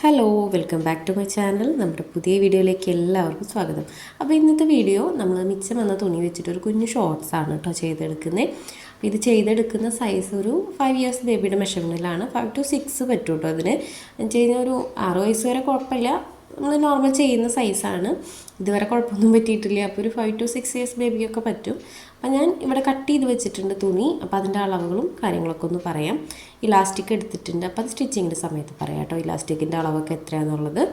Hello welcome back to my channel. നമ്മുടെ പുതിയ വീഡിയോയിലേക്ക് എല്ലാവർക്കും സ്വാഗതം. അപ്പോൾ ഇന്നത്തെ വീഡിയോ നമ്മൾ മിച്ചം വന്ന തുണി വെച്ചിട്ട് ഒരു കുഞ്ഞു ഷോർട്സ് ആണ് കേട്ടോ ചെയ്തെടുക്കുന്നത്. അപ്പോൾ ഇത് ചെയ്തെടുക്കുന്ന സൈസ് ഒരു 5 ഇയേഴ്സ് ബേബിയുടെ മെഷർമെൻറ്റിലാണ്. 5 to 6 പറ്റും കേട്ടോ. അതിന് വെച്ച് കഴിഞ്ഞാൽ ഒരു 6 വയസ്സ് വരെ കുഴപ്പമില്ല, നമ്മൾ നോർമൽ ചെയ്യുന്ന സൈസാണ്. ഇതുവരെ കുഴപ്പമൊന്നും പറ്റിയിട്ടില്ല. അപ്പോൾ ഒരു 5 to 6 ഇയേഴ്സ് ബേബിക്കൊക്കെ പറ്റും. അപ്പോൾ ഞാൻ ഇവിടെ കട്ട് ചെയ്ത് വെച്ചിട്ടുണ്ട് തുണി. അപ്പോൾ അതിൻ്റെ അളവുകളും കാര്യങ്ങളൊക്കെ ഒന്ന് പറയാം. ഇലാസ്റ്റിക് എടുത്തിട്ടുണ്ട്, അപ്പോൾ അത് സ്റ്റിച്ചിങ്ങിൻ്റെ സമയത്ത് പറയാം കേട്ടോ, ഇലാസ്റ്റിക്കിൻ്റെ അളവൊക്കെ എത്രയാണെന്നുള്ളത്.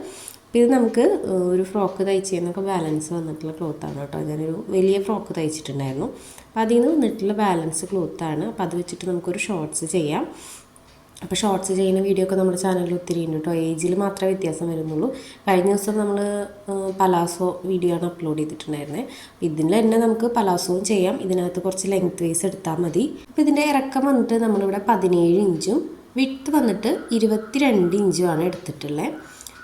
അപ്പോൾ ഇത് നമുക്ക് ഒരു ഫ്രോക്ക് തയ്ച്ചതിനൊക്കെ ബാലൻസ് വന്നിട്ടുള്ള ക്ലോത്താണ് കേട്ടോ. ഞാനൊരു വലിയ ഫ്രോക്ക് തയ്ച്ചിട്ടുണ്ടായിരുന്നു. അപ്പോൾ അതിൽ നിന്ന് വന്നിട്ടുള്ള ബാലൻസ് ക്ലോത്താണ്. അപ്പോൾ അത് വെച്ചിട്ട് നമുക്കൊരു ഷോർട്ട്സ് ചെയ്യാം. അപ്പോൾ ഷോർട്ട്സ് ചെയ്യുന്ന വീഡിയോ ഒക്കെ നമ്മുടെ ചാനലിൽ ഒത്തിരി ഉണ്ട് കേട്ടോ. ഏജിൽ മാത്രമേ വ്യത്യാസം വരുന്നുള്ളൂ. കഴിഞ്ഞ ദിവസം നമ്മൾ പലാസോ വീഡിയോ ആണ് അപ്ലോഡ് ചെയ്തിട്ടുണ്ടായിരുന്നത്. അപ്പോൾ ഇതിൽ തന്നെ നമുക്ക് പലാസോയും ചെയ്യാം. ഇതിനകത്ത് കുറച്ച് ലെങ്ത് വൈസ് എടുത്താൽ മതി. അപ്പോൾ ഇതിൻ്റെ ഇറക്കം വന്നിട്ട് നമ്മളിവിടെ 17 ഇഞ്ചും വിഡ്ത്ത് വന്നിട്ട് 22 ഇഞ്ചുമാണ് എടുത്തിട്ടുള്ളത്.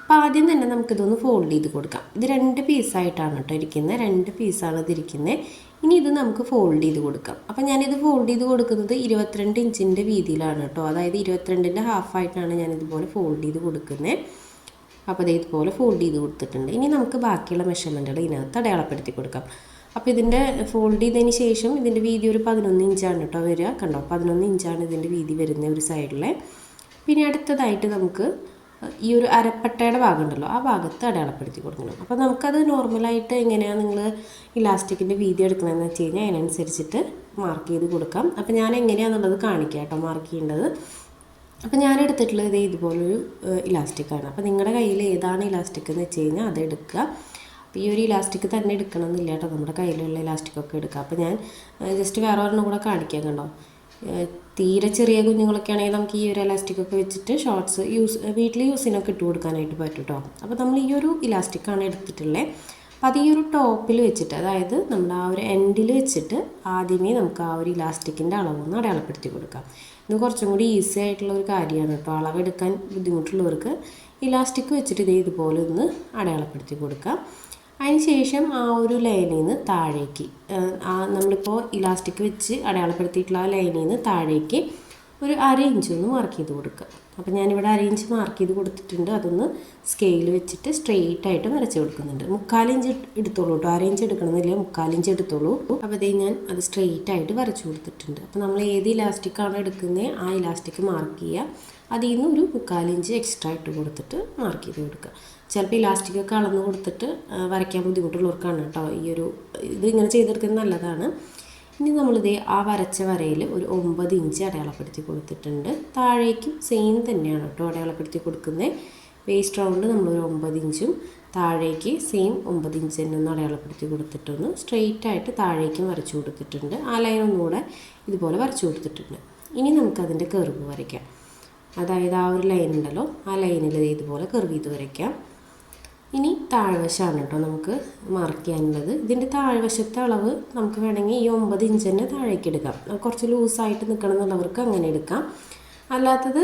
അപ്പോൾ ആദ്യം തന്നെ നമുക്കിതൊന്ന് ഫോൾഡ് ചെയ്ത് കൊടുക്കാം. ഇത് 2 പീസായിട്ടാണ് കേട്ടോ ഇരിക്കുന്നത്, 2 പീസാണ് ഇതിരിക്കുന്നത്. ഇനി ഇത് നമുക്ക് ഫോൾഡ് ചെയ്ത് കൊടുക്കാം. അപ്പോൾ ഞാനിത് ഫോൾഡ് ചെയ്ത് കൊടുക്കുന്നത് 22 ഇഞ്ചിൻ്റെ വീതിയിലാണ് കേട്ടോ. അതായത് 22ൻ്റെ ഹാഫായിട്ടാണ് ഞാനിതുപോലെ ഫോൾഡ് ചെയ്ത് കൊടുക്കുന്നത്. അപ്പോൾ അത് ഇതുപോലെ ഫോൾഡ് ചെയ്ത് കൊടുത്തിട്ടുണ്ട്. ഇനി നമുക്ക് ബാക്കിയുള്ള മെഷർമെൻറ്റുകൾ ഇതിനകത്ത് അടയാളപ്പെടുത്തി കൊടുക്കാം. അപ്പോൾ ഇതിൻ്റെ ഫോൾഡ് ചെയ്തതിന് ശേഷം ഇതിൻ്റെ വീതി ഒരു 11 ഇഞ്ചാണ് കേട്ടോ വരിക. കണ്ടോ, 11 ഇഞ്ചാണ് ഇതിൻ്റെ വീതി വരുന്നത് ഒരു സൈഡിലെ. പിന്നെ അടുത്തതായിട്ട് നമുക്ക് ഈ ഒരു അരപ്പട്ടയുടെ ഭാഗം ഉണ്ടല്ലോ, ആ ഭാഗത്ത് അടയാളപ്പെടുത്തി കൊടുക്കണം. അപ്പോൾ നമുക്കത് നോർമലായിട്ട് എങ്ങനെയാണ് നിങ്ങൾ ഇലാസ്റ്റിക്കിൻ്റെ വീതി എടുക്കണമെന്ന് വെച്ച് കഴിഞ്ഞാൽ അതിനനുസരിച്ചിട്ട് മാർക്ക് ചെയ്ത് കൊടുക്കാം. അപ്പോൾ ഞാൻ എങ്ങനെയാണെന്നുള്ളത് കാണിക്കാം കേട്ടോ മാർക്ക് ചെയ്യേണ്ടത്. അപ്പോൾ ഞാൻ എടുത്തിട്ടുള്ളത് ഇതുപോലൊരു ഇലാസ്റ്റിക്കാണ്. അപ്പോൾ നിങ്ങളുടെ കയ്യിൽ ഏതാണ് ഇലാസ്റ്റിക് എന്ന് വെച്ച് കഴിഞ്ഞാൽ അത് എടുക്കുക. അപ്പോൾ ഈ ഒരു ഇലാസ്റ്റിക് തന്നെ എടുക്കണമെന്നില്ല കേട്ടോ, നമ്മുടെ കയ്യിലുള്ള ഇലാസ്റ്റിക്കൊക്കെ എടുക്കുക. അപ്പോൾ ഞാൻ ജസ്റ്റ് വേറെ ഒരെണ്ണം കൂടെ കാണിക്കാം. കണ്ടോ, തീരെ ചെറിയ കുഞ്ഞുങ്ങളൊക്കെ ആണെങ്കിൽ നമുക്ക് ഈ ഒരു ഇലാസ്റ്റിക്കൊക്കെ വെച്ചിട്ട് ഷോർട്ട്സ് വീട്ടിൽ യൂസിനൊക്കെ ഇട്ട് കൊടുക്കാനായിട്ട് പറ്റും കേട്ടോ. അപ്പോൾ നമ്മൾ ഈ ഒരു ഇലാസ്റ്റിക്കാണ് എടുത്തിട്ടുള്ളത്. അപ്പോൾ അത് ഈ ഒരു ടോപ്പിൽ വെച്ചിട്ട്, അതായത് നമ്മൾ ആ ഒരു എൻഡിൽ വെച്ചിട്ട് ആദ്യമേ നമുക്ക് ആ ഒരു ഇലാസ്റ്റിക്കിൻ്റെ അളവൊന്ന് അടയാളപ്പെടുത്തി കൊടുക്കാം. ഇത് കുറച്ചും കൂടി ഈസി ആയിട്ടുള്ള ഒരു കാര്യമാണ് കേട്ടോ. അളവെടുക്കാൻ ബുദ്ധിമുട്ടുള്ളവർക്ക് ഇലാസ്റ്റിക് വെച്ചിട്ട് ഇതുപോലെ ഒന്ന് അടയാളപ്പെടുത്തി കൊടുക്കാം. അതിന് ശേഷം ആ ഒരു ലൈനിൽ നിന്ന് താഴേക്ക്, നമ്മളിപ്പോൾ ഇലാസ്റ്റിക് വെച്ച് അടയാളപ്പെടുത്തിയിട്ടുള്ള ആ ലൈനിൽ നിന്ന് താഴേക്ക് ഒരു 1/2 ഇഞ്ച് ഒന്ന് മാർക്ക് ചെയ്ത് കൊടുക്കുക. അപ്പോൾ ഞാനിവിടെ 1/2 ഇഞ്ച് മാർക്ക് ചെയ്ത് കൊടുത്തിട്ടുണ്ട്. അതൊന്ന് സ്കെയിൽ വെച്ചിട്ട് സ്ട്രെയിറ്റ് ആയിട്ട് വരച്ച് കൊടുക്കുന്നുണ്ട്. 3/4 ഇഞ്ച് എടുത്തോളൂ കേട്ടോ, 1/2 ഇഞ്ച് എടുക്കണമെന്നില്ല, 3/4 ഇഞ്ച് എടുത്തോളൂ. അപ്പോൾ അതേ ഞാൻ അത് സ്ട്രെയിറ്റ് ആയിട്ട് വരച്ച് കൊടുത്തിട്ടുണ്ട്. അപ്പോൾ നമ്മൾ ഏത് ഇലാസ്റ്റിക്കാണ് എടുക്കുന്നത് ആ ഇലാസ്റ്റിക് മാർക്ക് ചെയ്യുക. അതിൽ നിന്ന് ഒരു 3/4 ഇഞ്ച് എക്സ്ട്രാ ഇട്ട് കൊടുത്തിട്ട് മാർക്ക് ചെയ്ത് കൊടുക്കുക. ചിലപ്പോൾ ഇലാസ്റ്റിക്കൊക്കെ അളന്ന് കൊടുത്തിട്ട് വരയ്ക്കാൻ ബുദ്ധിമുട്ടുള്ളവർക്കാണ് കേട്ടോ ഇത് ഇങ്ങനെ ചെയ്തെടുക്കുന്നത് നല്ലതാണ്. ഇനി നമ്മളിത് ആ വരച്ച വരയിൽ ഒരു 9 ഇഞ്ച് അടയാളപ്പെടുത്തി കൊടുത്തിട്ടുണ്ട്. താഴേക്കും സെയിം തന്നെയാണ് കേട്ടോ അടയാളപ്പെടുത്തി കൊടുക്കുന്നത്. വേസ്റ്റ് റൗണ്ട് നമ്മളൊരു 9 ഇഞ്ചും താഴേക്ക് സെയിം 9 ഇഞ്ച് തന്നെ ഒന്ന് അടയാളപ്പെടുത്തി കൊടുത്തിട്ടൊന്ന് സ്ട്രെയിറ്റ് ആയിട്ട് താഴേക്കും വരച്ചു കൊടുത്തിട്ടുണ്ട്. ആ ലൈൻ ഒന്നുകൂടെ ഇതുപോലെ വരച്ചു കൊടുത്തിട്ടുണ്ട്. ഇനി നമുക്കതിൻ്റെ കർവ് വരയ്ക്കാം. അതായത് ആ ഒരു ലൈൻ ഉണ്ടല്ലോ, ആ ലൈനിൽ ഇതുപോലെ കർവ് ചെയ്ത് വരയ്ക്കാം. ഇനി താഴ്വശമാണ് കേട്ടോ നമുക്ക് മാർക്ക് ചെയ്യാനുള്ളത്. ഇതിൻ്റെ താഴ്വശത്തെ അളവ് നമുക്ക് വേണമെങ്കിൽ ഈ 9 ഇഞ്ച് തന്നെ താഴേക്ക് എടുക്കാം. കുറച്ച് ലൂസായിട്ട് നിൽക്കണം എന്നുള്ളവർക്ക് അങ്ങനെ എടുക്കാം. അല്ലാത്തത്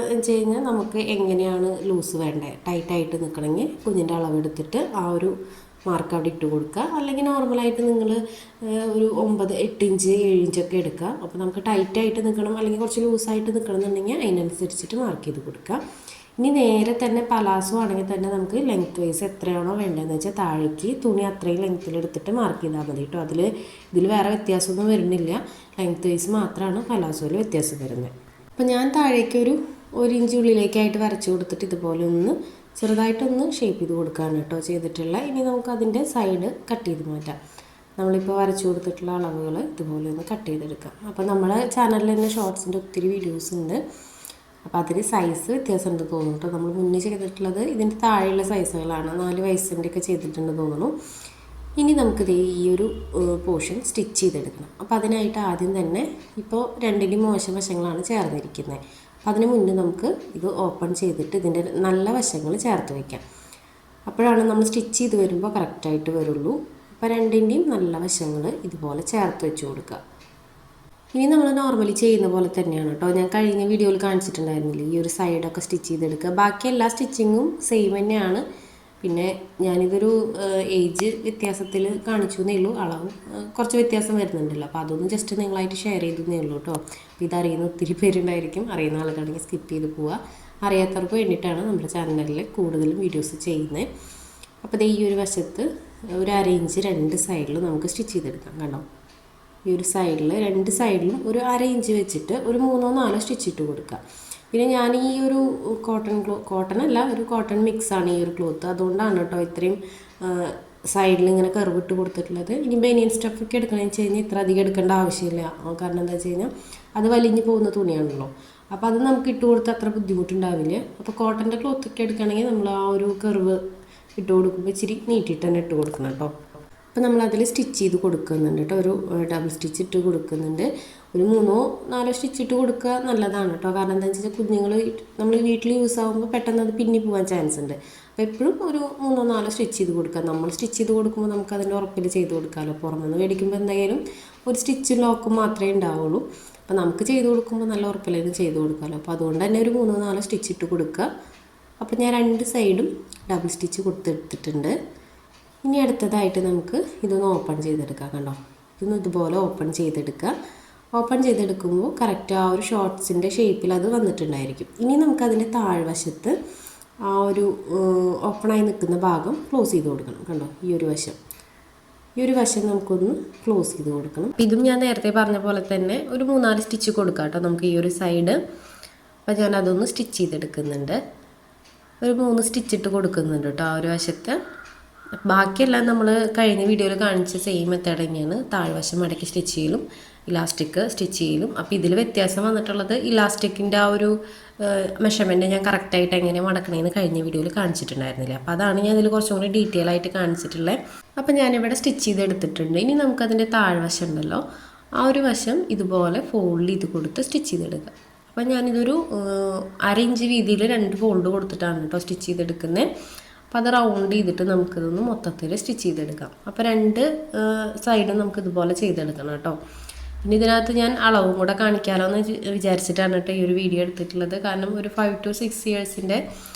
വെച്ച് കഴിഞ്ഞാൽ നമുക്ക് എങ്ങനെയാണ് ലൂസ് വേണ്ടത്, ടൈറ്റായിട്ട് നിൽക്കണമെങ്കിൽ കുഞ്ഞിൻ്റെ അളവെടുത്തിട്ട് ആ ഒരു മാർക്ക് അവിടെ ഇട്ട് കൊടുക്കുക. അല്ലെങ്കിൽ നോർമലായിട്ട് നിങ്ങൾ ഒരു 9, 8 ഇഞ്ച് 7 ഇഞ്ചൊക്കെ എടുക്കുക. അപ്പോൾ നമുക്ക് ടൈറ്റായിട്ട് നിൽക്കണം അല്ലെങ്കിൽ കുറച്ച് ലൂസായിട്ട് നിൽക്കണം എന്നുണ്ടെങ്കിൽ അതിനനുസരിച്ചിട്ട് മാർക്ക് ചെയ്ത് കൊടുക്കുക. ഇനി നേരെ തന്നെ പലാസോ ആണെങ്കിൽ തന്നെ നമുക്ക് ലെങ്ത് വൈസ് എത്രയാണോ വേണ്ടതെന്ന് വെച്ചാൽ താഴേക്ക് തുണി അത്രയും ലെങ്ത്തിലെടുത്തിട്ട് മാർക്ക് ചെയ്താൽ മതി കേട്ടോ. ഇതിൽ വേറെ വ്യത്യാസമൊന്നും വരുന്നില്ല, ലെങ്ത് വൈസ് മാത്രമാണ് പലാസോയിൽ വ്യത്യാസം വരുന്നത്. അപ്പോൾ ഞാൻ താഴേക്ക് ഒരു 1 ഇഞ്ച് ഉള്ളിലേക്കായിട്ട് വരച്ച് കൊടുത്തിട്ട് ഇതുപോലെ ഒന്ന് ചെറുതായിട്ടൊന്ന് ഷേപ്പ് ചെയ്ത് കൊടുക്കുകയാണ് കേട്ടോ ചെയ്തിട്ടുള്ള. ഇനി നമുക്ക് അതിൻ്റെ സൈഡ് കട്ട് ചെയ്ത് മാറ്റാം. നമ്മളിപ്പോൾ വരച്ച് കൊടുത്തിട്ടുള്ള അളവുകൾ ഇതുപോലെ ഒന്ന് കട്ട് ചെയ്തെടുക്കാം. അപ്പോൾ നമ്മുടെ ചാനലിൽ തന്നെ ഷോർട്സിൻ്റെ ഒത്തിരി വീഡിയോസ് ഉണ്ട്. അപ്പോൾ അതിന് സൈസ് വ്യത്യാസം ഉണ്ട് തോന്നുന്നു കേട്ടോ. നമ്മൾ മുന്നേ ചെയ്തിട്ടുള്ളത് ഇതിൻ്റെ താഴെയുള്ള സൈസുകളാണ്, 4 വയസ്സിൻ്റെയൊക്കെ ചെയ്തിട്ടുണ്ട് തോന്നുന്നു. ഇനി നമുക്കിത് ഈ ഒരു പോർഷൻ സ്റ്റിച്ച് ചെയ്തെടുക്കണം. അപ്പോൾ അതിനായിട്ട് ആദ്യം തന്നെ ഇപ്പോൾ 2ൻ്റെ മോശം വശങ്ങളാണ് ചേർന്നിരിക്കുന്നത്. അപ്പോൾ അതിന് മുന്നേ നമുക്ക് ഇത് ഓപ്പൺ ചെയ്തിട്ട് ഇതിൻ്റെ നല്ല വശങ്ങൾ ചേർത്ത് വയ്ക്കാം. അപ്പോഴാണ് നമ്മൾ സ്റ്റിച്ച് ചെയ്ത് വരുമ്പോൾ കറക്റ്റായിട്ട് വരുള്ളൂ. അപ്പോൾ 2ൻ്റെയും നല്ല വശങ്ങൾ ഇതുപോലെ ചേർത്ത് വെച്ച് കൊടുക്കുക. ഇനി നമ്മൾ നോർമലി ചെയ്യുന്ന പോലെ തന്നെയാണ് കേട്ടോ. ഞാൻ കഴിഞ്ഞ വീഡിയോയിൽ കാണിച്ചിട്ടുണ്ടായിരുന്നില്ലേ, ഈ ഒരു സൈഡൊക്കെ സ്റ്റിച്ച് ചെയ്തെടുക്കുക. ബാക്കി എല്ലാ സ്റ്റിച്ചിങ്ങും സെയിം തന്നെയാണ്. പിന്നെ ഞാനിതൊരു ഏജ് വ്യത്യാസത്തിൽ കാണിച്ചു എന്നേ ഉള്ളൂ, അളവ് കുറച്ച് വ്യത്യാസം വരുന്നുണ്ടല്ലോ. അപ്പോൾ അതൊന്നും ജസ്റ്റ് നിങ്ങളായിട്ട് ഷെയർ ചെയ്തേ ഉള്ളൂ കേട്ടോ. അപ്പോൾ ഇതറിയുന്ന ഒത്തിരി പേരുണ്ടായിരിക്കും, അറിയുന്ന ആളുകളാണെങ്കിൽ സ്കിപ്പ് ചെയ്ത് പോവുക. അറിയാത്തവർക്ക് വേണ്ടിയിട്ടാണ് നമ്മുടെ ചാനലിൽ കൂടുതലും വീഡിയോസ് ചെയ്യുന്നത്. അപ്പോൾ ഈ ഒരു വശത്ത് ഒരു 1/2 ഇഞ്ച് 2 സൈഡിലും നമുക്ക് സ്റ്റിച്ച് ചെയ്തെടുക്കാം. കണ്ടോ, ഈ ഒരു സൈഡിൽ 2 സൈഡിലും ഒരു 1/2 ഇഞ്ച് വെച്ചിട്ട് ഒരു 3-4 സ്റ്റിച്ച് ഇട്ട് കൊടുക്കുക. പിന്നെ ഞാൻ ഈ ഒരു കോട്ടൺ അല്ല, ഒരു കോട്ടൺ മിക്സാണ് ഈ ഒരു ക്ലോത്ത്. അതുകൊണ്ടാണ് കേട്ടോ ഇത്രയും സൈഡിൽ ഇങ്ങനെ കർവ് ഇട്ട് കൊടുത്തിട്ടുള്ളത്. ഇനി ബനിയൻ സ്റ്റഫൊക്കെ എടുക്കണമെന്ന് വെച്ച് കഴിഞ്ഞാൽ ഇത്ര അധികം എടുക്കേണ്ട ആവശ്യമില്ല. കാരണം എന്താ വെച്ച് കഴിഞ്ഞാൽ അത് വലിഞ്ഞ് പോകുന്ന തുണിയാണല്ലോ. അപ്പോൾ അത് നമുക്ക് ഇട്ട് കൊടുത്ത് അത്ര ബുദ്ധിമുട്ടുണ്ടാവില്ല. അപ്പോൾ കോട്ടൻ്റെ ക്ലോത്തൊക്കെ എടുക്കുകയാണെങ്കിൽ നമ്മൾ ആ ഒരു കർവ് ഇട്ട് കൊടുക്കുമ്പോൾ ഇച്ചിരി നീട്ടിയിട്ട് തന്നെ ഇട്ട് കൊടുക്കണം കേട്ടോ. അപ്പോൾ നമ്മളതിൽ സ്റ്റിച്ച് ചെയ്ത് കൊടുക്കുന്നുണ്ട് കേട്ടോ. ഒരു ഡബിൾ സ്റ്റിച്ച് ഇട്ട് കൊടുക്കുന്നുണ്ട്. ഒരു 3-4 സ്റ്റിച്ച് ഇട്ട് കൊടുക്കുക നല്ലതാണ് കേട്ടോ. കാരണം എന്താണെന്ന് വെച്ചാൽ കുഞ്ഞുങ്ങൾ നമ്മൾ വീട്ടിൽ യൂസ് ആകുമ്പോൾ പെട്ടെന്ന് അത് പിന്നി പോകാൻ ചാൻസ് ഉണ്ട്. അപ്പോൾ എപ്പോഴും ഒരു 3-4 സ്റ്റിച്ച് ചെയ്ത് കൊടുക്കുക. നമ്മൾ സ്റ്റിച്ച് ചെയ്ത് കൊടുക്കുമ്പോൾ നമുക്ക് അതിൻ്റെ ഉറപ്പിൽ ചെയ്ത് കൊടുക്കാമല്ലോ. പുറമെന്ന് മേടിക്കുമ്പോൾ എന്തായാലും ഒരു സ്റ്റിച്ച് ലോക്കും മാത്രമേ ഉണ്ടാവുള്ളൂ. അപ്പോൾ നമുക്ക് ചെയ്ത് കൊടുക്കുമ്പോൾ നല്ല ഉറപ്പിലായിരുന്നു ചെയ്ത് കൊടുക്കാമല്ലോ. അപ്പോൾ അതുകൊണ്ട് തന്നെ ഒരു 3-4 സ്റ്റിച്ച് ഇട്ട് കൊടുക്കുക. അപ്പോൾ ഞാൻ 2 സൈഡും ഡബിൾ സ്റ്റിച്ച് കൊടുത്തെടുത്തിട്ടുണ്ട്. ഇനി അടുത്തതായിട്ട് നമുക്ക് ഇതൊന്ന് ഓപ്പൺ ചെയ്തെടുക്കാം. കണ്ടോ, ഇതൊന്ന് ഇതുപോലെ ഓപ്പൺ ചെയ്തെടുക്കുക. ഓപ്പൺ ചെയ്തെടുക്കുമ്പോൾ കറക്റ്റ് ആ ഒരു ഷോർട്ട്സിൻ്റെ ഷേപ്പിൽ അത് വന്നിട്ടുണ്ടായിരിക്കും. ഇനി നമുക്കതിൻ്റെ താഴ്വശത്ത് ആ ഒരു ഓപ്പണായി നിൽക്കുന്ന ഭാഗം ക്ലോസ് ചെയ്ത് കൊടുക്കണം. കണ്ടോ, ഈ ഒരു വശം നമുക്കൊന്ന് ക്ലോസ് ചെയ്ത് കൊടുക്കണം. ഇതും ഞാൻ നേരത്തെ പറഞ്ഞ പോലെ തന്നെ ഒരു 3-4 സ്റ്റിച്ച് കൊടുക്കാം കേട്ടോ നമുക്ക് ഈ ഒരു സൈഡ്. അപ്പോൾ ഞാൻ അതൊന്ന് സ്റ്റിച്ച് ചെയ്തെടുക്കുന്നുണ്ട്. ഒരു 3 സ്റ്റിച്ചിട്ട് കൊടുക്കുന്നുണ്ട് കേട്ടോ ആ ഒരു വശത്ത്. ബാക്കിയെല്ലാം നമ്മൾ കഴിഞ്ഞ വീഡിയോയിൽ കാണിച്ച സെയിം മെത്തേഡ് തന്നെയാണ്. താഴ്വശം മടക്കി സ്റ്റിച്ച് ചെയ്യലും ഇലാസ്റ്റിക് സ്റ്റിച്ച് ചെയ്യലും. അപ്പോൾ ഇതിൽ വ്യത്യാസം വന്നിട്ടുള്ളത് ഇലാസ്റ്റിക്കിൻ്റെ ആ ഒരു മെഷർമെൻറ്റ് ഞാൻ കറക്റ്റായിട്ട് എങ്ങനെ മടക്കണമെന്ന് കഴിഞ്ഞ വീഡിയോയിൽ കാണിച്ചിട്ടുണ്ടായിരുന്നില്ല. അപ്പോൾ അതാണ് ഞാൻ ഇതിൽ കുറച്ചും കൂടി ഡീറ്റെയിൽ ആയിട്ട് കാണിച്ചിട്ടുള്ളത്. അപ്പോൾ ഞാനിവിടെ സ്റ്റിച്ച് ചെയ്തെടുത്തിട്ടുണ്ട്. ഇനി നമുക്കതിൻ്റെ താഴ്വശം ഉണ്ടല്ലോ, ആ ഒരു വശം ഇതുപോലെ ഫോൾഡ് ചെയ്ത് കൊടുത്ത് സ്റ്റിച്ച് ചെയ്തെടുക്കുക. അപ്പോൾ ഞാനിതൊരു 1/2 ഇഞ്ച് വീതിയിൽ 2 ഫോൾഡ് കൊടുത്തിട്ടാണ് കേട്ടോ സ്റ്റിച്ച് ചെയ്തെടുക്കുന്നത്. അപ്പോൾ അത് റൗണ്ട് ചെയ്തിട്ട് നമുക്കിതൊന്ന് മൊത്തത്തിൽ സ്റ്റിച്ച് ചെയ്തെടുക്കാം. അപ്പോൾ 2 സൈഡും നമുക്കിതുപോലെ ചെയ്തെടുക്കണം കേട്ടോ. പിന്നെ ഇതിനകത്ത് ഞാൻ അളവും കൂടെ കാണിക്കാമല്ലോ എന്ന് വിചാരിച്ചിട്ടാണ് കേട്ടോ ഈ ഒരു വീഡിയോ എടുത്തിട്ടുള്ളത്. കാരണം ഒരു 5 to 6 ഇയേഴ്സിൻ്റെ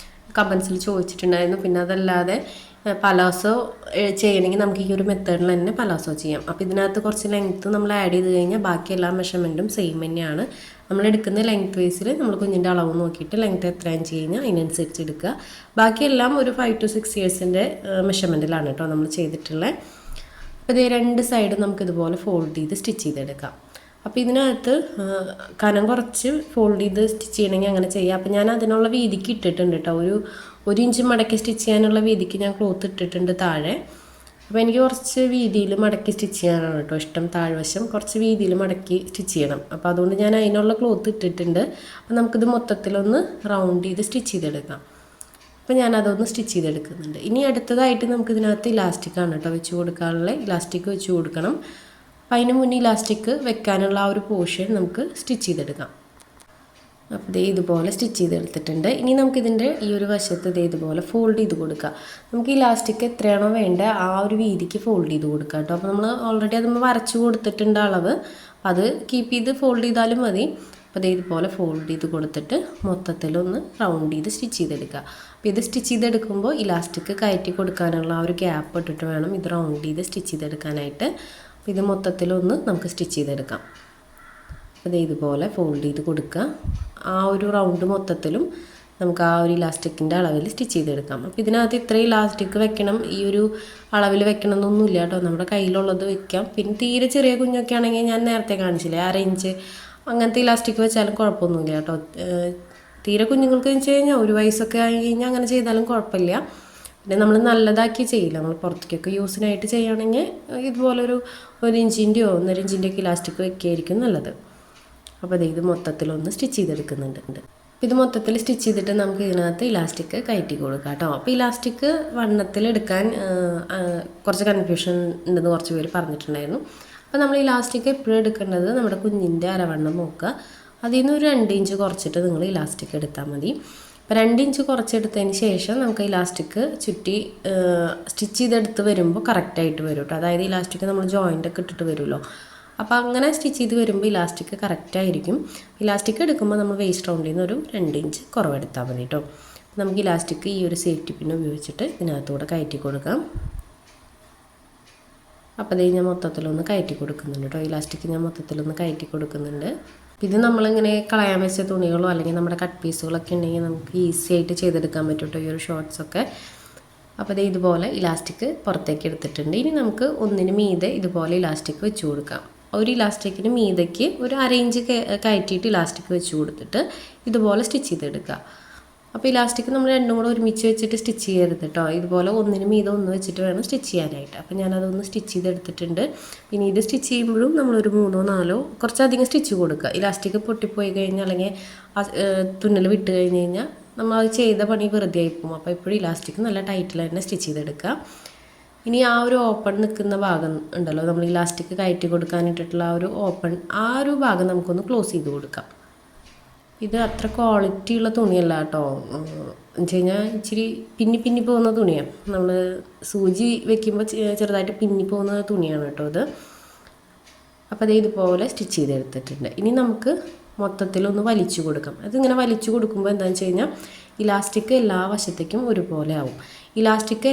കമൻസിൽ ചോദിച്ചിട്ടുണ്ടായിരുന്നു. പിന്നെ അതല്ലാതെ പലാസോ ചെയ്യണമെങ്കിൽ നമുക്ക് ഈ ഒരു മെത്തേഡിൽ തന്നെ പലാസോ ചെയ്യാം. അപ്പോൾ ഇതിനകത്ത് കുറച്ച് ലെങ്ത്ത് നമ്മൾ ആഡ് ചെയ്ത് കഴിഞ്ഞാൽ ബാക്കി എല്ലാ മെഷർമെൻറ്റും സെയിം തന്നെയാണ്. നമ്മൾ എടുക്കുന്ന ലെങ്ത്ത് വൈസിൽ നമ്മൾ കുഞ്ഞിൻ്റെ അളവ് നോക്കിയിട്ട് ലെങ്ത്ത് എത്രയും കഴിഞ്ഞാൽ അതിനനുസരിച്ച് എടുക്കുക. ബാക്കിയെല്ലാം ഒരു 5 to 6 ഇയേഴ്സിൻ്റെ മെഷർമെൻറ്റിലാണ് കേട്ടോ നമ്മൾ ചെയ്തിട്ടുള്ളത്. അപ്പോൾ ഇത് 2 സൈഡും നമുക്കിതുപോലെ ഫോൾഡ് ചെയ്ത് സ്റ്റിച്ച് ചെയ്തെടുക്കാം. അപ്പോൾ ഇതിനകത്ത് കനം കുറച്ച് ഫോൾഡ് ചെയ്ത് സ്റ്റിച്ച് ചെയ്യണമെങ്കിൽ അങ്ങനെ ചെയ്യാം. അപ്പോൾ ഞാൻ അതിനുള്ള വീതിക്ക് ഇട്ടിട്ടുണ്ട് കേട്ടോ. ഒരു 1 ഇഞ്ച് മടക്കി സ്റ്റിച്ച് ചെയ്യാനുള്ള വീതിക്ക് ഞാൻ ക്ലോത്ത് ഇട്ടിട്ടുണ്ട് താഴെ. അപ്പോൾ എനിക്ക് കുറച്ച് വീതിയിൽ മടക്കി സ്റ്റിച്ച് ചെയ്യാനാണ് കേട്ടോ ഇഷ്ടം. താഴ്വശം കുറച്ച് വീതിയിൽ മടക്കി സ്റ്റിച്ച് ചെയ്യണം. അപ്പോൾ അതുകൊണ്ട് ഞാൻ അതിനുള്ള ക്ലോത്ത് ഇട്ടിട്ടുണ്ട്. അപ്പോൾ നമുക്കിത് മൊത്തത്തിലൊന്ന് റൗണ്ട് ചെയ്ത് സ്റ്റിച്ച് ചെയ്തെടുക്കാം. അപ്പോൾ ഞാനതൊന്ന് സ്റ്റിച്ച് ചെയ്തെടുക്കുന്നുണ്ട്. ഇനി അടുത്തതായിട്ട് നമുക്കിതിനകത്ത് ഇലാസ്റ്റിക്കാണ് കേട്ടോ വെച്ച് കൊടുക്കാനുള്ള. ഇലാസ്റ്റിക് വെച്ച് കൊടുക്കണം. അപ്പോൾ അതിന് മുന്നേ ഇലാസ്റ്റിക് വെക്കാനുള്ള ആ ഒരു പോർഷൻ നമുക്ക് സ്റ്റിച്ച് ചെയ്തെടുക്കാം. അപ്പോൾ ഇതുപോലെ സ്റ്റിച്ച് ചെയ്തെടുത്തിട്ടുണ്ട്. ഇനി നമുക്കിതിൻ്റെ ഈ ഒരു വശത്ത് ഇതുപോലെ ഫോൾഡ് ചെയ്ത് കൊടുക്കുക. നമുക്ക് ഇലാസ്റ്റിക് എത്രയാണോ വേണ്ട ആ ഒരു വീതിക്ക് ഫോൾഡ് ചെയ്ത് കൊടുക്കുക കേട്ടോ. അപ്പോൾ നമ്മൾ ഓൾറെഡി അത് വരച്ച് കൊടുത്തിട്ടുണ്ട് അളവ്. അത് കീപ്പ് ചെയ്ത് ഫോൾഡ് ചെയ്താലും മതി. അപ്പോൾ ഇതുപോലെ ഫോൾഡ് ചെയ്ത് കൊടുത്തിട്ട് മൊത്തത്തിലൊന്ന് റൗണ്ട് ചെയ്ത് സ്റ്റിച്ച് ചെയ്തെടുക്കുക. അപ്പോൾ ഇത് സ്റ്റിച്ച് ചെയ്തെടുക്കുമ്പോൾ ഇലാസ്റ്റിക് കയറ്റി കൊടുക്കാനുള്ള ആ ഒരു ഗ്യാപ്പ് ഇട്ടിട്ട് വേണം ഇത് റൗണ്ട് ചെയ്ത് സ്റ്റിച്ച് ചെയ്തെടുക്കാനായിട്ട്. അപ്പോൾ ഇത് മൊത്തത്തിലൊന്ന് നമുക്ക് സ്റ്റിച്ച് ചെയ്തെടുക്കാം. അപ്പോൾ ഇതുപോലെ ഫോൾഡ് ചെയ്ത് കൊടുക്കുക. ആ ഒരു റൗണ്ട് മൊത്തത്തിലും നമുക്ക് ആ ഒരു ഇലാസ്റ്റിക്കിൻ്റെ അളവിൽ സ്റ്റിച്ച് ചെയ്തെടുക്കാം. അപ്പോൾ ഇതിനകത്ത് ഇത്രയും ഇലാസ്റ്റിക് വെക്കണം, ഈ ഒരു അളവിൽ വെക്കണം എന്നൊന്നുമില്ല കേട്ടോ. നമ്മുടെ കയ്യിലുള്ളത് വെക്കാം. പിന്നെ തീരെ ചെറിയ കുഞ്ഞൊക്കെ ആണെങ്കിൽ ഞാൻ നേരത്തെ കാണിച്ചില്ലേ 1/2 ഇഞ്ച് അങ്ങനത്തെ ഇലാസ്റ്റിക് വെച്ചാലും കുഴപ്പമൊന്നുമില്ല കേട്ടോ. തീരെ കുഞ്ഞുങ്ങൾക്ക് വെച്ച് കഴിഞ്ഞാൽ 1 വയസ്സൊക്കെ ആയി കഴിഞ്ഞാൽ അങ്ങനെ ചെയ്താലും കുഴപ്പമില്ല. പിന്നെ നമ്മൾ നല്ലതാക്കി ചെയ്യില്ല, നമ്മൾ പുറത്തേക്കൊക്കെ യൂസിനായിട്ട് ചെയ്യുകയാണെങ്കിൽ ഇതുപോലൊരു 1 ഇഞ്ചിൻ്റെയോ 1.5 ഇഞ്ചിൻ്റെയൊക്കെ ഇലാസ്റ്റിക് വെക്കുകയായിരിക്കും നല്ലത്. അപ്പോൾ ഇത് മൊത്തത്തിലൊന്ന് സ്റ്റിച്ച് ചെയ്തെടുക്കുന്നുണ്ട്. ഇത് മൊത്തത്തിൽ സ്റ്റിച്ച് ചെയ്തിട്ട് നമുക്ക് ഇതിനകത്ത് ഇലാസ്റ്റിക് കയറ്റി കൊടുക്കാം കേട്ടോ. അപ്പോൾ ഇലാസ്റ്റിക് വണ്ണത്തിലെടുക്കാൻ കുറച്ച് കൺഫ്യൂഷൻ ഉണ്ടെന്ന് കുറച്ച് പേര് പറഞ്ഞിട്ടുണ്ടായിരുന്നു. അപ്പോൾ നമ്മൾ ഇലാസ്റ്റിക് എപ്പോഴും എടുക്കേണ്ടത് നമ്മുടെ കുഞ്ഞിൻ്റെ അരവണ്ണം നോക്കുക. അതിൽ നിന്ന് ഒരു 2 ഇഞ്ച് കുറച്ചിട്ട് നിങ്ങൾ ഇലാസ്റ്റിക് എടുത്താൽ മതി. അപ്പോൾ 2 ഇഞ്ച് കുറച്ചെടുത്തതിന് ശേഷം നമുക്ക് ഇലാസ്റ്റിക് ചുറ്റി സ്റ്റിച്ച് ചെയ്തെടുത്ത് വരുമ്പോൾ കറക്റ്റായിട്ട് വരും കേട്ടോ. അതായത് ഇലാസ്റ്റിക് നമ്മൾ ജോയിൻ്റൊക്കെ ഇട്ടിട്ട് വരുമല്ലോ. അപ്പോൾ അങ്ങനെ സ്റ്റിച്ച് ചെയ്ത് വരുമ്പോൾ ഇലാസ്റ്റിക് കറക്റ്റായിരിക്കും. ഇലാസ്റ്റിക് എടുക്കുമ്പോൾ നമ്മൾ വേസ്റ്റ് റൗണ്ടിൽ നിന്ന് ഒരു 2 ഇഞ്ച് കുറവെടുത്താൽ മതി കേട്ടോ. നമുക്ക് ഇലാസ്റ്റിക് ഈ ഒരു സേഫ്റ്റി പിൻ ഉപയോഗിച്ചിട്ട് ഇതിനകത്തൂടെ കയറ്റി കൊടുക്കാം. അപ്പോൾ ഞാൻ മൊത്തത്തിലൊന്ന് കയറ്റി കൊടുക്കുന്നുണ്ട് കേട്ടോ. ഇലാസ്റ്റിക് ഞാൻ മൊത്തത്തിലൊന്ന് കയറ്റി കൊടുക്കുന്നുണ്ട്. ഇത് നമ്മളിങ്ങനെ കളയാൻ വെച്ച തുണികളോ അല്ലെങ്കിൽ നമ്മുടെ കട്ട് പീസുകളൊക്കെ ഉണ്ടെങ്കിൽ നമുക്ക് ഈസി ആയിട്ട് ചെയ്തെടുക്കാൻ പറ്റും കേട്ടോ ഈ ഒരു ഷോർട്ട്സൊക്കെ. അപ്പോൾ ഇത് ഇതുപോലെ ഇലാസ്റ്റിക് പുറത്തേക്ക് എടുത്തിട്ടുണ്ട്. ഇനി നമുക്ക് ഒന്നിന് മീതെ ഇതുപോലെ ഇലാസ്റ്റിക് വെച്ച് കൊടുക്കാം. ഒരു ഇലാസ്റ്റിക്കിന് മീതയ്ക്ക് ഒരു അരയിഞ്ച് കയറ്റിയിട്ട് ഇലാസ്റ്റിക് വെച്ച് കൊടുത്തിട്ട് ഇതുപോലെ സ്റ്റിച്ച് ചെയ്തെടുക്കുക. അപ്പോൾ ഇലാസ്റ്റിക് നമ്മൾ രണ്ടും കൂടെ ഒരുമിച്ച് വെച്ചിട്ട് സ്റ്റിച്ച് ചെയ്യരുത് കേട്ടോ. ഇതുപോലെ ഒന്നിന് മീതെ ഒന്ന് വെച്ചിട്ട് വേണം സ്റ്റിച്ച് ചെയ്യാനായിട്ട്. അപ്പോൾ ഞാനതൊന്ന് സ്റ്റിച്ച് ചെയ്തെടുത്തിട്ടുണ്ട്. പിന്നെ ഇത് സ്റ്റിച്ച് ചെയ്യുമ്പോഴും നമ്മളൊരു 3-4 കുറച്ചധികം സ്റ്റിച്ച് കൊടുക്കുക. ഇലാസ്റ്റിക് പൊട്ടിപ്പോയി കഴിഞ്ഞാൽ അല്ലെങ്കിൽ തുന്നൽ വിട്ട് കഴിഞ്ഞ് കഴിഞ്ഞാൽ നമ്മൾ അത് ചെയ്ത പണി വെറുതെ ആയിപ്പോവും. അപ്പോൾ എപ്പോഴും ഇലാസ്റ്റിക് നല്ല ടൈറ്റിൽ തന്നെ സ്റ്റിച്ച് ചെയ്തെടുക്കുക. ഇനി ആ ഒരു ഓപ്പൺ നിൽക്കുന്ന ഭാഗം ഉണ്ടല്ലോ, നമ്മൾ ഇലാസ്റ്റിക് കയറ്റി കൊടുക്കാനിട്ടിട്ടുള്ള ആ ഒരു ഓപ്പൺ, ആ ഒരു ഭാഗം നമുക്കൊന്ന് ക്ലോസ് ചെയ്ത് കൊടുക്കാം. ഇത് അത്ര ക്വാളിറ്റി ഉള്ള തുണിയല്ല കേട്ടോ. എന്ന് വെച്ച് കഴിഞ്ഞാൽ ഇച്ചിരി പിന്നി പോകുന്ന തുണിയാണ്. നമ്മൾ സൂചി വെക്കുമ്പോൾ ചെറുതായിട്ട് പിന്നി പോകുന്ന തുണിയാണ് കേട്ടോ ഇത്. അപ്പോൾ അത് ഇതുപോലെ സ്റ്റിച്ച് ചെയ്തെടുത്തിട്ടുണ്ട്. ഇനി നമുക്ക് മൊത്തത്തിലൊന്ന് വലിച്ചു കൊടുക്കാം. അതിങ്ങനെ വലിച്ചു കൊടുക്കുമ്പോൾ എന്താണെന്ന് വെച്ച് കഴിഞ്ഞാൽ ഇലാസ്റ്റിക് എല്ലാ വശത്തേക്കും ഒരുപോലെ ആവും. ഇലാസ്റ്റിക്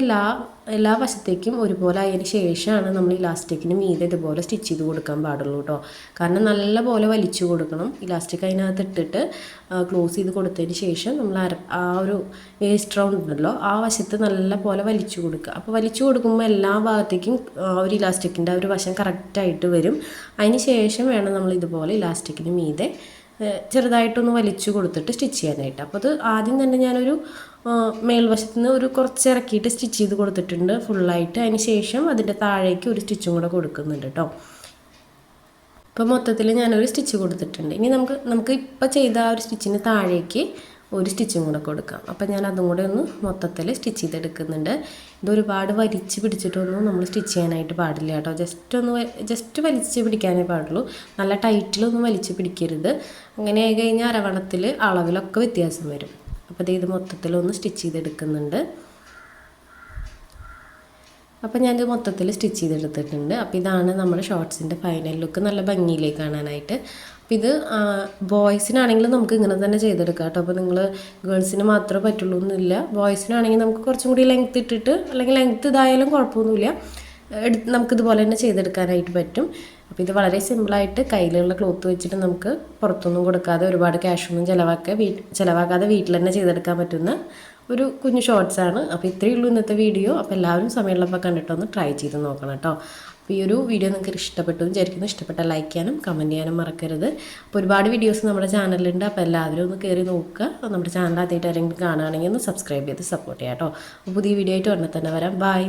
എല്ലാ വശത്തേക്കും ഒരുപോലെ ആയതിന് ശേഷമാണ് നമ്മൾ ഇലാസ്റ്റിക്കിന് മീതെ ഇതുപോലെ സ്റ്റിച്ച് ചെയ്ത് കൊടുക്കാൻ പാടുള്ളൂ കേട്ടോ. കാരണം നല്ല പോലെ വലിച്ചു കൊടുക്കണം. ഇലാസ്റ്റിക് അതിനകത്ത് ഇട്ടിട്ട് ക്ലോസ് ചെയ്ത് കൊടുത്തതിന് ശേഷം നമ്മൾ ആ ഒരു വേസ്റ്റ് റൗണ്ട് ഉണ്ടല്ലോ ആ വശത്ത് നല്ല പോലെ വലിച്ചു കൊടുക്കുക. അപ്പോൾ വലിച്ചു കൊടുക്കുമ്പോൾ എല്ലാ ഭാഗത്തേക്കും ഒരു ഇലാസ്റ്റിക്കിൻ്റെ ഒരു വശം കറക്റ്റായിട്ട് വരും. അതിന് ശേഷം വേണം നമ്മൾ ഇതുപോലെ ഇലാസ്റ്റിക്കിന് മീതെ ചെറുതായിട്ടൊന്ന് വലിച്ചു കൊടുത്തിട്ട് സ്റ്റിച്ച് ചെയ്യാനായിട്ട്. അപ്പോൾ അത് ആദ്യം തന്നെ ഞാനൊരു മേൽവശത്ത് നിന്ന് ഒരു കുറച്ച് ഇറക്കിയിട്ട് സ്റ്റിച്ച് ചെയ്ത് കൊടുത്തിട്ടുണ്ട് ഫുള്ളായിട്ട്. അതിന് ശേഷം അതിൻ്റെ താഴേക്ക് ഒരു സ്റ്റിച്ചും കൂടെ കൊടുക്കുന്നുണ്ട് കേട്ടോ. അപ്പോൾ മൊത്തത്തിൽ ഞാനൊരു സ്റ്റിച്ച് കൊടുത്തിട്ടുണ്ട്. ഇനി നമുക്ക് ഇപ്പോൾ ചെയ്ത ആ ഒരു സ്റ്റിച്ചിന് താഴേക്ക് ഒരു സ്റ്റിച്ചും കൂടെ കൊടുക്കാം. അപ്പോൾ ഞാൻ അതും കൂടെ ഒന്ന് മൊത്തത്തിൽ സ്റ്റിച്ച് ചെയ്തെടുക്കുന്നുണ്ട്. ഇതൊരുപാട് വലിച്ച് പിടിച്ചിട്ടൊന്നും നമ്മൾ സ്റ്റിച്ച് ചെയ്യാനായിട്ട് പാടില്ല കേട്ടോ. ജസ്റ്റ് വലിച്ച് പിടിക്കാനേ പാടുള്ളൂ. നല്ല ടൈറ്റിലൊന്നും വലിച്ച് പിടിക്കരുത്. അങ്ങനെ ആയി കഴിഞ്ഞാൽ അരവണത്തിൽ അളവിലൊക്കെ വ്യത്യാസം വരും. അപ്പോൾ ഇത് മൊത്തത്തിലൊന്ന് സ്റ്റിച്ച് ചെയ്തെടുക്കുന്നുണ്ട്. അപ്പോൾ ഞാനിത് മൊത്തത്തിൽ സ്റ്റിച്ച് ചെയ്തെടുത്തിട്ടുണ്ട്. അപ്പോൾ ഇതാണ് നമ്മുടെ ഷോർട്ട്സിൻ്റെ ഫൈനൽ ലുക്ക്, നല്ല ഭംഗിയിലേക്ക് കാണാനായിട്ട്. അപ്പോൾ ഇത് ബോയ്സിനാണെങ്കിലും നമുക്ക് ഇങ്ങനെ തന്നെ ചെയ്തെടുക്കാം കേട്ടോ. അപ്പോൾ നിങ്ങൾ ഗേൾസിന് മാത്രമേ പറ്റുള്ളൂ എന്നില്ല. ബോയ്സിനാണെങ്കിൽ നമുക്ക് കുറച്ചും കൂടി ലെങ്ത്ത് ഇട്ടിട്ട്, അല്ലെങ്കിൽ ലെങ്ത്ത് ഇതായാലും കുഴപ്പമൊന്നുമില്ല, നമുക്കിതുപോലെ തന്നെ ചെയ്തെടുക്കാനായിട്ട് പറ്റും. അപ്പോൾ ഇത് വളരെ സിമ്പിളായിട്ട് കയ്യിലുള്ള ക്ലോത്ത് വെച്ചിട്ട് നമുക്ക് പുറത്തൊന്നും കൊടുക്കാതെ ഒരുപാട് ക്യാഷൊന്നും ചിലവാക്കാതെ വീട്ടിൽ തന്നെ ചെയ്തെടുക്കാൻ പറ്റുന്ന ഒരു കുഞ്ഞു ഷോർട്ട്സാണ്. അപ്പോൾ ഇത്രയേ ഉള്ളൂ ഇന്നത്തെ വീഡിയോ. അപ്പോൾ എല്ലാവരും സമയമുള്ളപ്പോൾ കണ്ടിട്ടൊന്ന് ട്രൈ ചെയ്ത് നോക്കണം കേട്ടോ. അപ്പോൾ ഈ ഒരു വീഡിയോ നിങ്ങൾക്ക് ഇഷ്ടപ്പെട്ടു വിചാരിക്കുന്നു. ഇഷ്ടപ്പെട്ടാൽ ലൈക്ക് ചെയ്യാനും കമൻറ്റ് ചെയ്യാനും മറക്കരുത്. അപ്പോൾ ഒരുപാട് വീഡിയോസ് നമ്മുടെ ചാനലിലുണ്ട്. അപ്പോൾ എല്ലാവരും ഒന്ന് കയറി നോക്കുക. നമ്മുടെ ചാനൽ ആദ്യമായിട്ട് ആരെങ്കിലും കാണുകയാണെങ്കിൽ ഒന്ന് സബ്സ്ക്രൈബ് ചെയ്ത് സപ്പോർട്ട് ചെയ്യാം കേട്ടോ. അപ്പോൾ പുതിയ വീഡിയോ ആയിട്ട് ഉടനെ തന്നെ വരാം. ബൈ.